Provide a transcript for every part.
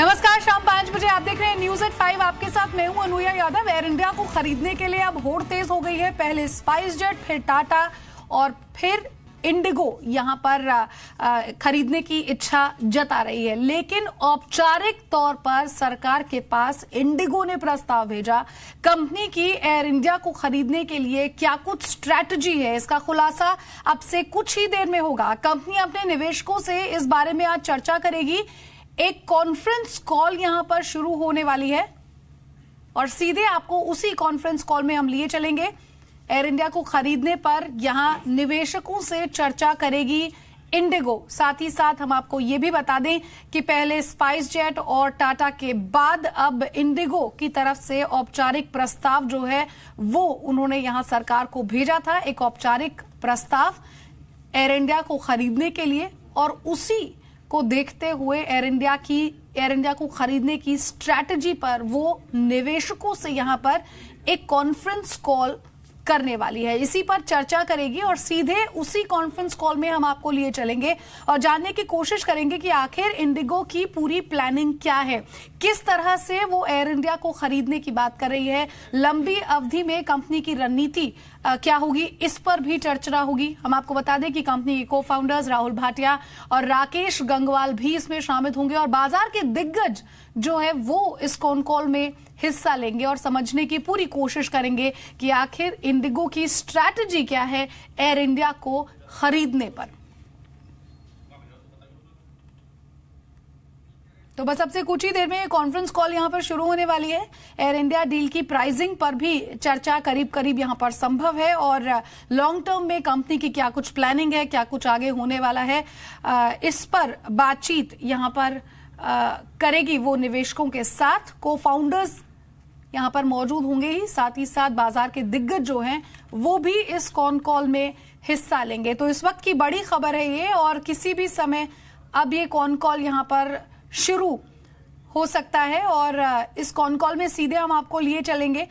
नमस्कार, शाम 5 बजे आप देख रहे हैं न्यूज एट 5। आपके साथ मैं हूं अनुया यादव। एयर इंडिया को खरीदने के लिए अब होड़ तेज हो गई है। पहले स्पाइस जेट, फिर टाटा और फिर इंडिगो यहां पर खरीदने की इच्छा जता रही है। लेकिन औपचारिक तौर पर सरकार के पास इंडिगो ने प्रस्ताव भेजा। कंपनी की एयर इंडिया को खरीदने के लिए क्या कुछ स्ट्रैटेजी है, इसका खुलासा अब से कुछ ही देर में होगा। कंपनी अपने निवेशकों से इस बारे में आज चर्चा करेगी। एक कॉन्फ्रेंस कॉल यहां पर शुरू होने वाली है और सीधे आपको उसी कॉन्फ्रेंस कॉल में हम लिए चलेंगे। एयर इंडिया को खरीदने पर यहां निवेशकों से चर्चा करेगी इंडिगो। साथ ही साथ हम आपको ये भी बता दें कि पहले स्पाइस जेट और टाटा के बाद अब इंडिगो की तरफ से औपचारिक प्रस्ताव जो है वो उन्होंने यहां सरकार को भेजा था। एक औपचारिक प्रस्ताव एयर इंडिया को खरीदने के लिए, और उसी को देखते हुए एयर इंडिया को खरीदने की स्ट्रैटेजी पर वो निवेशकों से यहां पर एक कॉन्फ्रेंस कॉल करने वाली है। इसी पर चर्चा करेगी और सीधे उसी कॉन्फ्रेंस कॉल में हम आपको लिए चलेंगे और जानने की कोशिश करेंगे कि आखिर इंडिगो की पूरी प्लानिंग क्या है, किस तरह से वो एयर इंडिया को खरीदने की बात कर रही है। लंबी अवधि में कंपनी की रणनीति क्या होगी, इस पर भी चर्चा होगी। हम आपको बता दें कि कंपनी के को फाउंडर्स राहुल भाटिया और राकेश गंगवाल भी इसमें शामिल होंगे और बाजार के दिग्गज जो है वो इस कॉन कॉल में हिस्सा लेंगे और समझने की पूरी कोशिश करेंगे कि आखिर इंडिगो की स्ट्रैटेजी क्या है एयर इंडिया को खरीदने पर। तो बस अब से कुछ ही देर में कॉन्फ्रेंस कॉल यहां पर शुरू होने वाली है। एयर इंडिया डील की प्राइसिंग पर भी चर्चा करीब करीब यहां पर संभव है और लॉन्ग टर्म में कंपनी की क्या कुछ प्लानिंग है, क्या कुछ आगे होने वाला है, इस पर बातचीत यहां पर करेगी वो निवेशकों के साथ। को फाउंडर्स यहां पर मौजूद होंगे ही, साथ ही साथ बाजार के दिग्गज जो हैं वो भी इस कॉन कॉल में हिस्सा लेंगे। तो इस वक्त की बड़ी खबर है ये, और किसी भी समय अब ये कॉन कॉल यहां पर शुरू हो सकता है और इस कॉन कॉल में सीधे हम आपको लिए चलेंगे।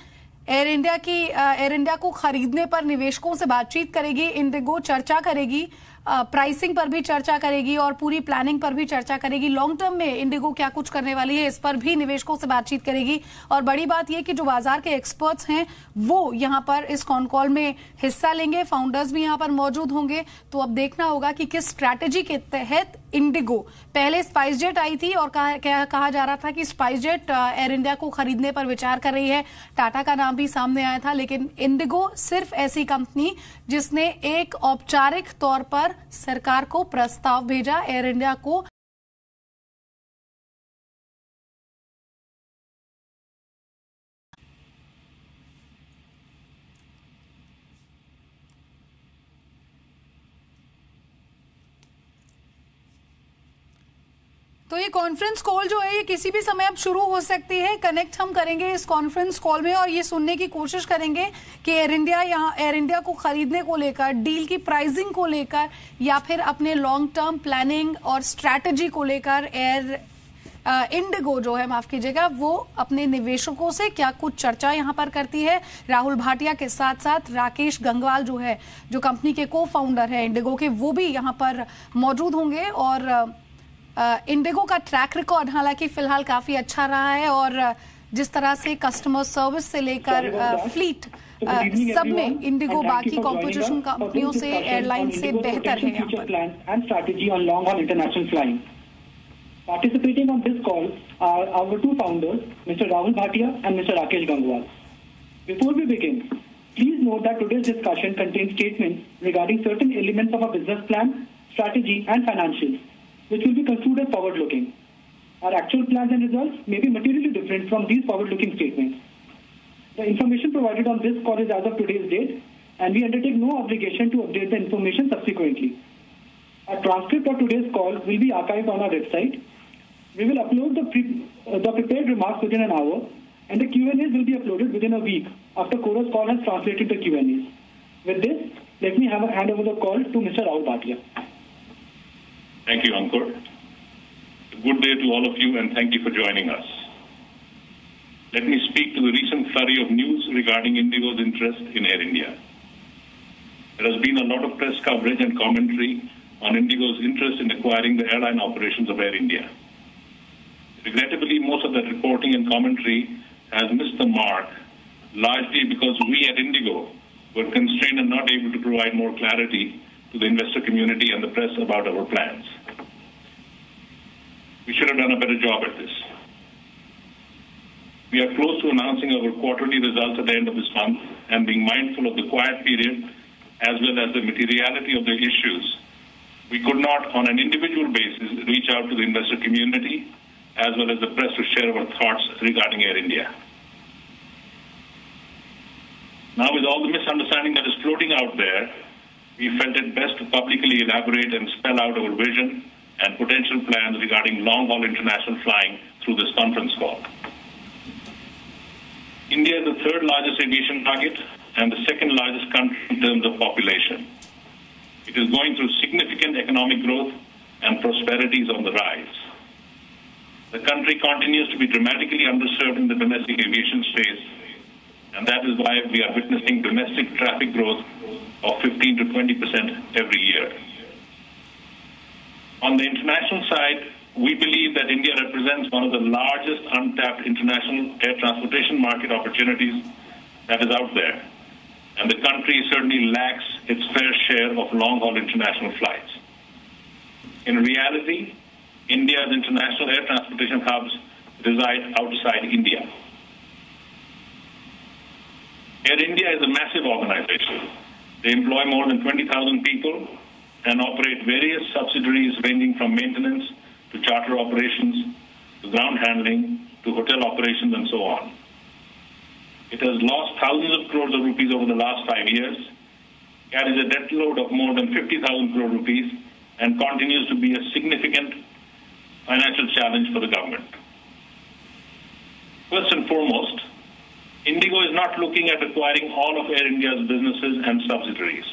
एयर इंडिया को खरीदने पर निवेशकों से बातचीत करेगी इंडिगो, चर्चा करेगी, प्राइसिंग पर भी चर्चा करेगी और पूरी प्लानिंग पर भी चर्चा करेगी। लॉन्ग टर्म में इंडिगो क्या कुछ करने वाली है, इस पर भी निवेशकों से बातचीत करेगी। और बड़ी बात यह कि जो बाजार के एक्सपर्ट्स हैं वो यहां पर इस कॉन कॉल में हिस्सा लेंगे, फाउंडर्स भी यहां पर मौजूद होंगे। तो अब देखना होगा कि किस स्ट्रैटेजी के तहत इंडिगो, पहले स्पाइस जेट आई थी और कहा जा रहा था कि स्पाइस जेट एयर इंडिया को खरीदने पर विचार कर रही है, टाटा का नाम भी सामने आया था, लेकिन इंडिगो सिर्फ ऐसी कंपनी जिसने एक औपचारिक तौर पर सरकार को प्रस्ताव भेजा एयर इंडिया को। तो ये कॉन्फ्रेंस कॉल जो है ये किसी भी समय अब शुरू हो सकती है। कनेक्ट हम करेंगे इस कॉन्फ्रेंस कॉल में और ये सुनने की कोशिश करेंगे कि एयर इंडिया को खरीदने को लेकर, डील की प्राइसिंग को लेकर या फिर अपने लॉन्ग टर्म प्लानिंग और स्ट्रैटेजी को लेकर इंडिगो जो है, माफ कीजिएगा, वो अपने निवेशकों से क्या कुछ चर्चा यहां पर करती है। राहुल भाटिया के साथ साथ राकेश गंगवाल जो है, जो कंपनी के को फाउंडर है इंडिगो के, वो भी यहां पर मौजूद होंगे। और इंडिगो का ट्रैक रिकॉर्ड हालांकि फिलहाल काफी अच्छा रहा है और जिस तरह से कस्टमर सर्विस से लेकर फ्लीट सब में इंडिगो बाकी कॉम्पिटिशन कंपनियों से, एयरलाइन से बेहतर है यहाँ पर। Participating on this call are our two founders, Mr. Rahul Bhatia and Mr. Rakesh Gangwal. Before we begin, please note that today's discussion contains statements regarding certain elements of our business plan, strategy and financials, which will be construed as forward-looking. Our actual plans and results may be materially different from these forward-looking statements. The information provided on this call is as of today's date, and we undertake no obligation to update the information subsequently. A transcript of today's call will be archived on our website. We will upload the prepared remarks within an hour, and the Q&As will be uploaded within a week after Chorus Call has translated the Q&As. With this, let me hand over the call to Mr. Rahul Bhatia. Thank you, Ankur. Good day to all of you, and thank you for joining us. Let me speak to the recent flurry of news regarding Indigo's interest in Air India. There has been a lot of press coverage and commentary on Indigo's interest in acquiring the airline operations of Air India. Regrettably, most of that reporting and commentary has missed the mark, largely because we at Indigo were constrained and not able to provide more clarity to the investor community and the press about our plans. We should have done a better job at this. We are close to announcing our quarterly results at the end of this month, and being mindful of the quiet period as well as the materiality of the issues, we could not, on an individual basis, reach out to the investor community as well as the press to share our thoughts regarding Air India. Now, with all the misunderstanding that is floating out there, we felt it best to publicly elaborate and spell out our vision and potential plans regarding long-haul international flying through this conference call. India is the third largest aviation market and the second largest country in terms of population. It is going through significant economic growth and prosperity is on the rise. The country continues to be dramatically underserved in the domestic aviation space, and that is why we are witnessing domestic traffic growth of 15 to 20% every year. On the international side, we believe that India represents one of the largest untapped international air transportation market opportunities that is out there, and the country certainly lacks its fair share of long-haul international flights. In reality, India's international air transportation hubs reside outside India. Air India is a massive organization. They employ more than 20,000 people and operate various subsidiaries ranging from maintenance to charter operations, to ground handling, to hotel operations, and so on. It has lost thousands of crores of rupees over the last 5 years, carries a debt load of more than 50,000 crore rupees, and continues to be a significant financial challenge for the government. First and foremost, Indigo is not looking at acquiring all of Air India's businesses and subsidiaries.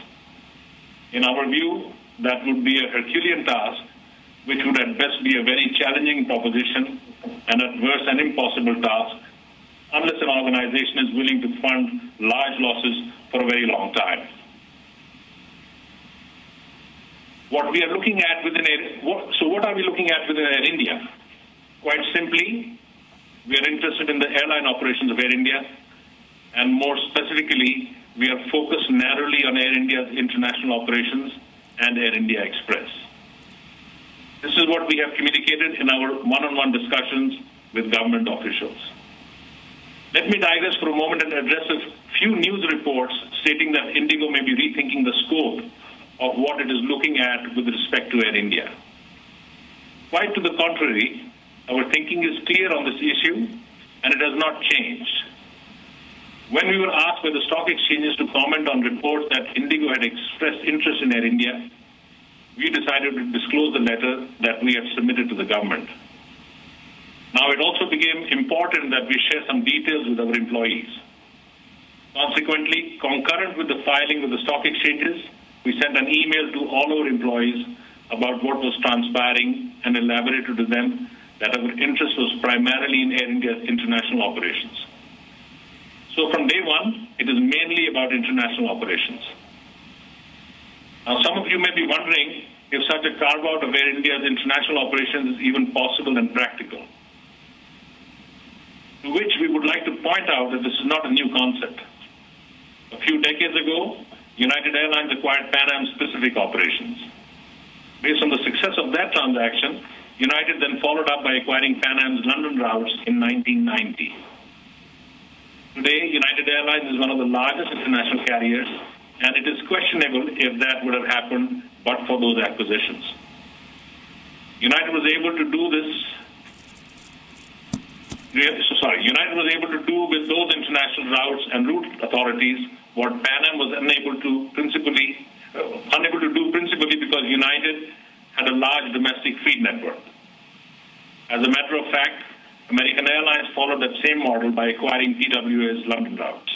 In our view, that would be a Herculean task, which would at best be a very challenging proposition and at worst an impossible task, unless an organization is willing to fund large losses for a very long time. What are we looking at within Air India? Quite simply, we are interested in the airline operations of Air India, and more specifically, we are focused narrowly on Air India's international operations and Air India Express. This is what we have communicated in our one-on-one discussions with government officials. Let me digress for a moment and address a few news reports stating that Indigo may be rethinking the scope of what it is looking at with respect to Air India. Quite to the contrary, our thinking is clear on this issue, and it has not changed. When we were asked by the stock exchanges to comment on reports that Indigo had expressed interest in Air India, we decided to disclose the letter that we had submitted to the government. Now, it also became important that we share some details with our employees. Consequently, concurrent with the filing with the stock exchanges, we sent an email to all our employees about what was transpiring and elaborated to them that our interest was primarily in Air India's international operations. So from day one, it is mainly about international operations. Now, some of you may be wondering if such a carve-out of Air India's international operations is even possible and practical. To which we would like to point out that this is not a new concept. A few decades ago, United Airlines acquired Pan Am's Pacific operations. Based on the success of that transaction, United then followed up by acquiring Pan Am's London routes in 1990. Today, United Airlines is one of the largest international carriers, and it is questionable if that would have happened but for those acquisitions. United was able to do with those international routes and route authorities what Pan Am was unable to do principally because United had a large domestic feed network. As a matter of fact, American Airlines followed that same model by acquiring TWA's London routes.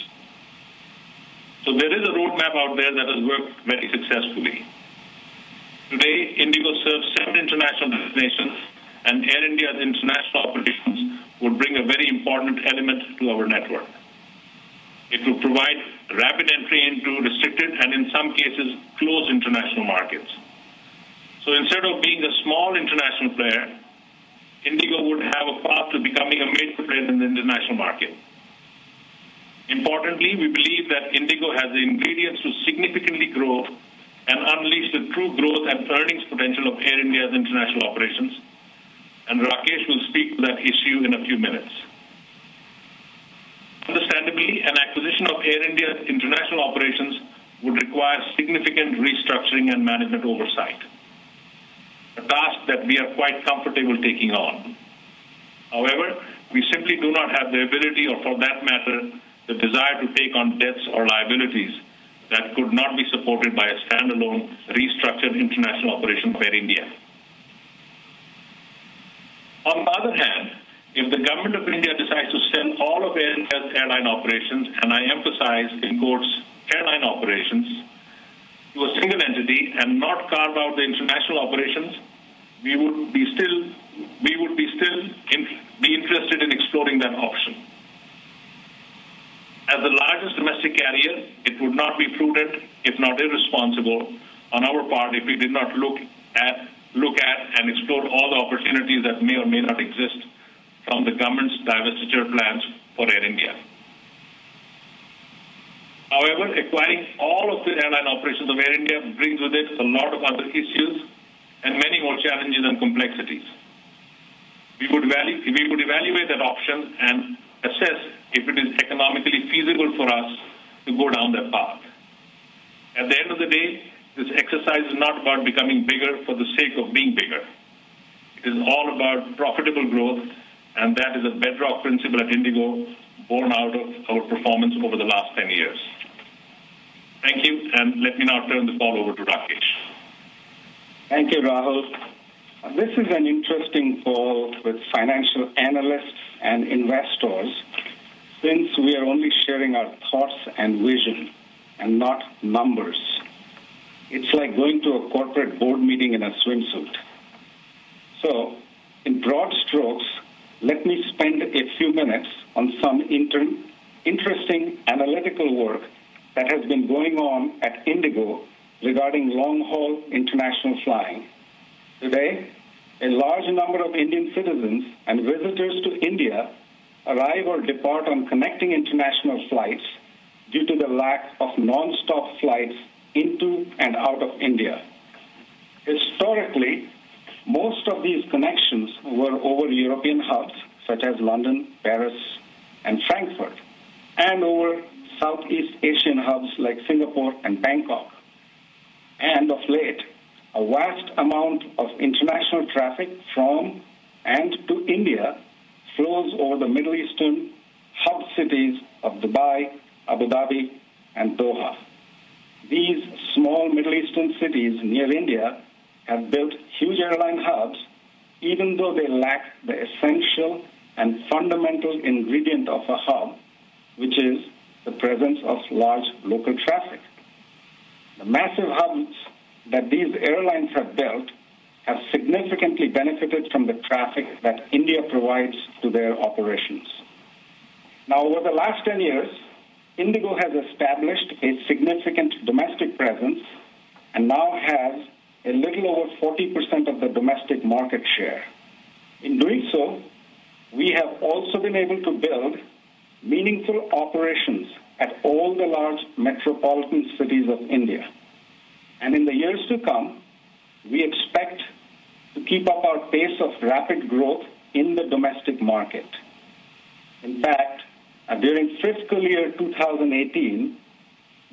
So there is a roadmap out there that has worked very successfully. Today, Indigo serves 7 international destinations, and Air India's international operations would bring a very important element to our network. It will provide rapid entry into restricted and, in some cases, closed international markets. So instead of being a small international player, Indigo would have a path to becoming a major player in the international market. Importantly, we believe that Indigo has the ingredients to significantly grow and unleash the true growth and earnings potential of Air India's international operations, and Rakesh will speak to that issue in a few minutes. Understandably, an acquisition of Air India's international operations would require significant restructuring and management oversight, a task that we are quite comfortable taking on. However, we simply do not have the ability, or for that matter, the desire to take on debts or liabilities that could not be supported by a standalone, restructured international operation of Air India. On the other hand, if the government of India decides to sell all of Air India's airline operations, and I emphasize in quotes, airline operations, to a single entity and not carve out the international operations, we would be interested in exploring that option. As the largest domestic carrier, it would not be prudent, if not irresponsible, on our part if we did not look at and explore all the opportunities that may or may not exist from the government's divestiture plans for Air India. However, acquiring all of the airline operations of Air India brings with it a lot of other issues and many more challenges and complexities. We would evaluate that option and assess if it is economically feasible for us to go down that path. At the end of the day, this exercise is not about becoming bigger for the sake of being bigger. It is all about profitable growth, and that is a bedrock principle at Indigo, born out of our performance over the last 10 years. Thank you, and let me now turn the call over to Rakesh. Thank you, Rahul. This is an interesting call with financial analysts and investors, since we are only sharing our thoughts and vision and not numbers. It's like going to a corporate board meeting in a swimsuit. So, in broad strokes, let me spend a few minutes on some interesting analytical work that has been going on at Indigo regarding long-haul international flying. Today, a large number of Indian citizens and visitors to India arrive or depart on connecting international flights due to the lack of non-stop flights into and out of India. Historically, most of these connections were over European hubs such as London, Paris, and Frankfurt, and over Southeast Asian hubs like Singapore and Bangkok. And of late, a vast amount of international traffic from and to India flows over the Middle Eastern hub cities of Dubai, Abu Dhabi, and Doha. These small Middle Eastern cities near India have built huge airline hubs, even though they lack the essential and fundamental ingredient of a hub, which is the presence of large local traffic. The massive hubs that these airlines have built have significantly benefited from the traffic that India provides to their operations. Now, over the last 10 years, Indigo has established a significant domestic presence and now has a little over 40% of the domestic market share. In doing so, we have also been able to build meaningful operations at all the large metropolitan cities of India. And in the years to come, we expect to keep up our pace of rapid growth in the domestic market. In fact, during fiscal year 2018,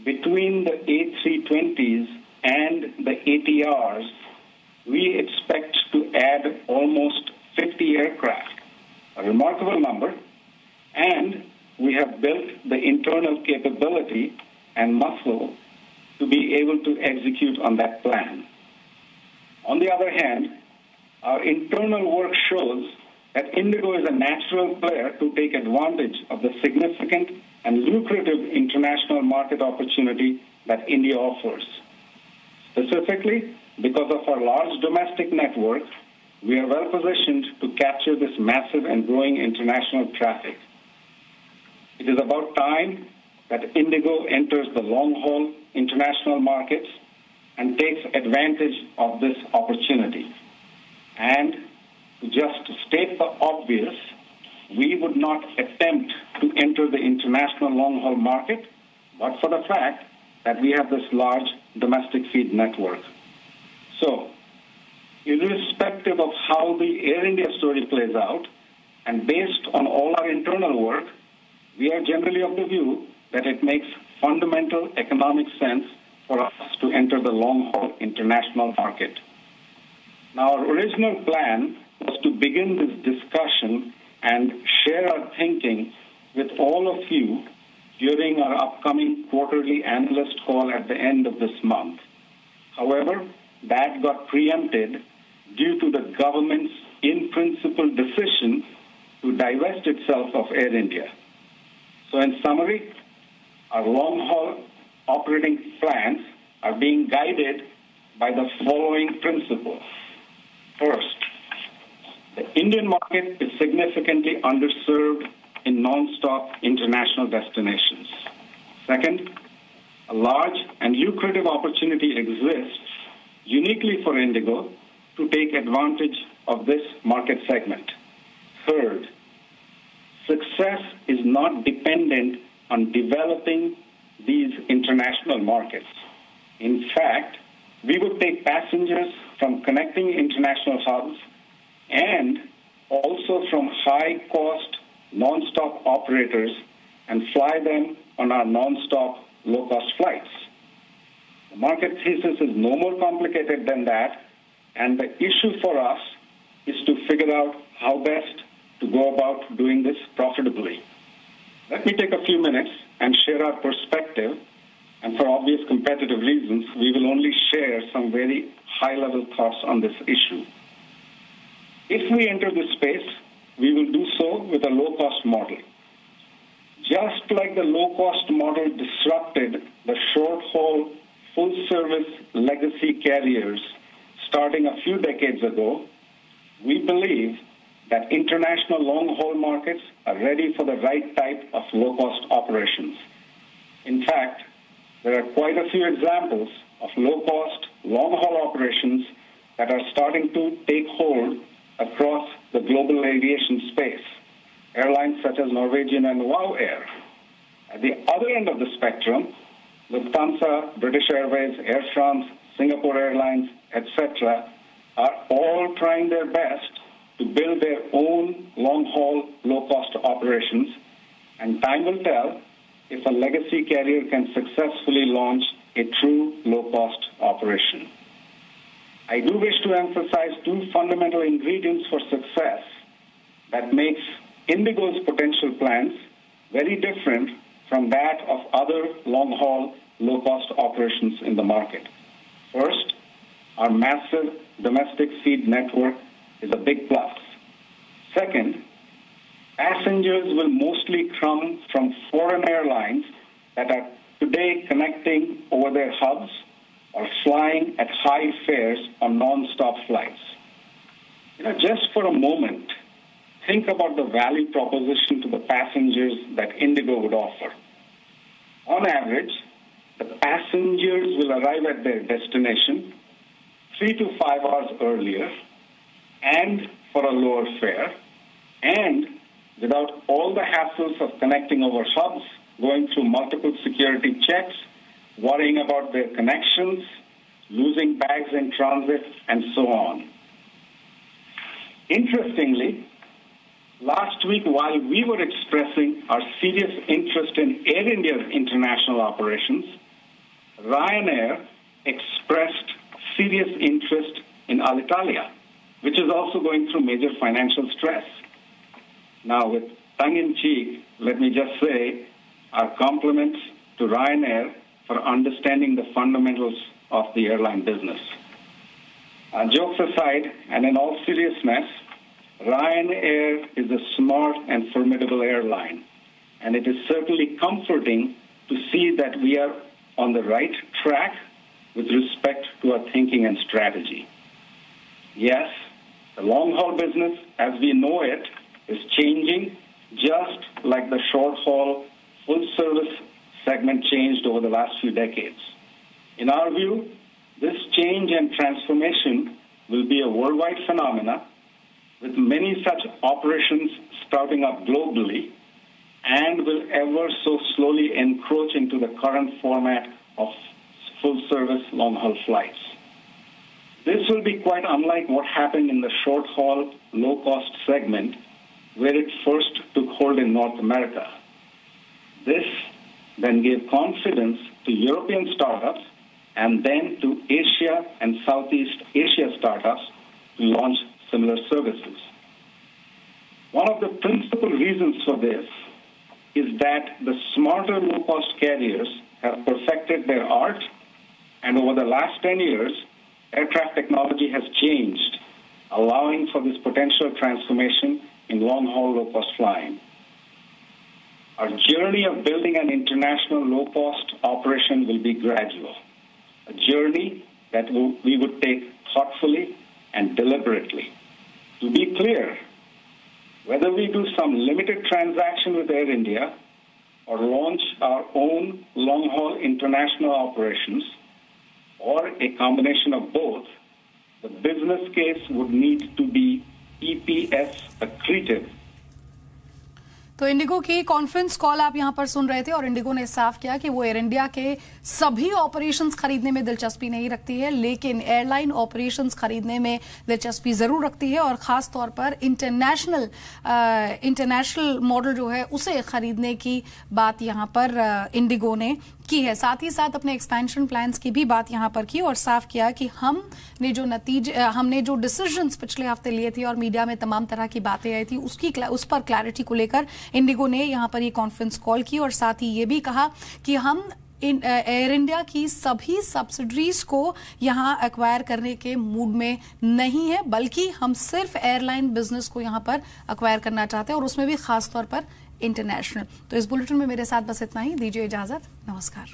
between the A320s and the ATRs, we expect to add almost 50 aircraft, a remarkable number, and we have built the internal capability and muscle to be able to execute on that plan. On the other hand, our internal work shows that Indigo is a natural player to take advantage of the significant and lucrative international market opportunity that India offers. Specifically, because of our large domestic network, we are well positioned to capture this massive and growing international traffic. It is about time that Indigo enters the long-haul international markets and takes advantage of this opportunity. And to just state the obvious, we would not attempt to enter the international long-haul market, but for the fact that we have this large domestic feed network. So, irrespective of how the Air India story plays out, and based on all our internal work, we are generally of the view that it makes fundamental economic sense for us to enter the long-haul international market. Now, our original plan was to begin this discussion and share our thinking with all of you during our upcoming quarterly analyst call at the end of this month. However, that got preempted due to the government's in-principle decision to divest itself of Air India. So in summary, our long-haul operating plans are being guided by the following principles. First, the Indian market is significantly underserved in non-stop international destinations. Second, a large and lucrative opportunity exists uniquely for Indigo to take advantage of this market segment. Third, success is not dependent on developing these international markets. In fact, we would take passengers from connecting international hubs and also from high-cost, non-stop operators and fly them on our non-stop, low-cost flights. The market thesis is no more complicated than that, and the issue for us is to figure out how best to go about doing this profitably. Let me take a few minutes and share our perspective, and for obvious competitive reasons, we will only share some very high-level thoughts on this issue. If we enter this space, we will do so with a low-cost model. Just like the low-cost model disrupted the short-haul, full-service legacy carriers starting a few decades ago, we believe that international long-haul markets are ready for the right type of low-cost operations. In fact, there are quite a few examples of low-cost, long-haul operations that are starting to take hold across the global aviation space, airlines such as Norwegian and WOW Air. At the other end of the spectrum, Lufthansa, British Airways, Air France, Singapore Airlines, etc., are all trying their best to build their own long-haul, low-cost operations, and time will tell if a legacy carrier can successfully launch a true low-cost operation. I do wish to emphasize two fundamental ingredients for success that makes Indigo's potential plans very different from that of other long-haul, low-cost operations in the market. First, our massive domestic feed network is a big plus. Second, passengers will mostly come from foreign airlines that are today connecting over their hubs or flying at high fares on non-stop flights. Just for a moment, think about the value proposition to the passengers that Indigo would offer. On average, the passengers will arrive at their destination 3 to 5 hours earlier and for a lower fare, and without all the hassles of connecting over hubs, going through multiple security checks, worrying about their connections, losing bags in transit, and so on. Interestingly, last week, while we were expressing our serious interest in Air India's international operations, Ryanair expressed serious interest in Alitalia, which is also going through major financial stress. Now, with tongue-in-cheek, let me just say our compliments to Ryanair for understanding the fundamentals of the airline business. Jokes aside, and in all seriousness, Ryanair is a smart and formidable airline, and it is certainly comforting to see that we are on the right track with respect to our thinking and strategy. Yes, the long-haul business, as we know it, is changing just like the short-haul, full-service segment changed over the last few decades. In our view, this change and transformation will be a worldwide phenomena, with many such operations sprouting up globally, and will ever so slowly encroach into the current format of full-service long-haul flights. This will be quite unlike what happened in the short-haul, low-cost segment, where it first took hold in North America. This then gave confidence to European startups and then to Asia and Southeast Asia startups to launch similar services. One of the principal reasons for this is that the smarter low-cost carriers have perfected their art, and over the last 10 years, aircraft technology has changed, allowing for this potential transformation in long-haul low-cost flying. Our journey of building an international low-cost operation will be gradual, a journey that we would take thoughtfully and deliberately. To be clear, whether we do some limited transaction with Air India or launch our own long-haul international operations, or a combination of both, the business case would need to be EPS accretive. तो Indigo की conference call आप यहां पर सुन रहे थे और Indigo ने साफ किया कि वो एयर इंडिया के सभी ऑपरेशंस खरीदने में दिलचस्पी नहीं रखती है, लेकिन एयरलाइन ऑपरेशंस खरीदने में दिलचस्पी जरूर रखती है और खास तौर पर इंटरनेशनल मॉडल जो है उसे खरीदने की बात यहां पर इंडिगो ने की है। साथ ही साथ अपने एक्सपेंशन प्लान्स की भी बात यहां पर की और साफ किया कि हमने जो डिसीजंस पिछले हफ्ते लिए थे और मीडिया में तमाम तरह की बातें आई थी उस पर क्लैरिटी को लेकर इंडिगो ने यहां पर ये कॉन्फ्रेंस कॉल की और साथ ही ये भी कहा कि हम एयर इंडिया की सभी सब्सिडरीज को यहां एक्वायर करने के मूड में नहीं है, बल्कि हम सिर्फ एयरलाइन बिजनेस को यहां पर एक्वायर करना चाहते हैं और उसमें भी खास तौर पर इंटरनेशनल। तो इस बुलेटिन में मेरे साथ बस इतना ही, दीजिए इजाजत, नमस्कार।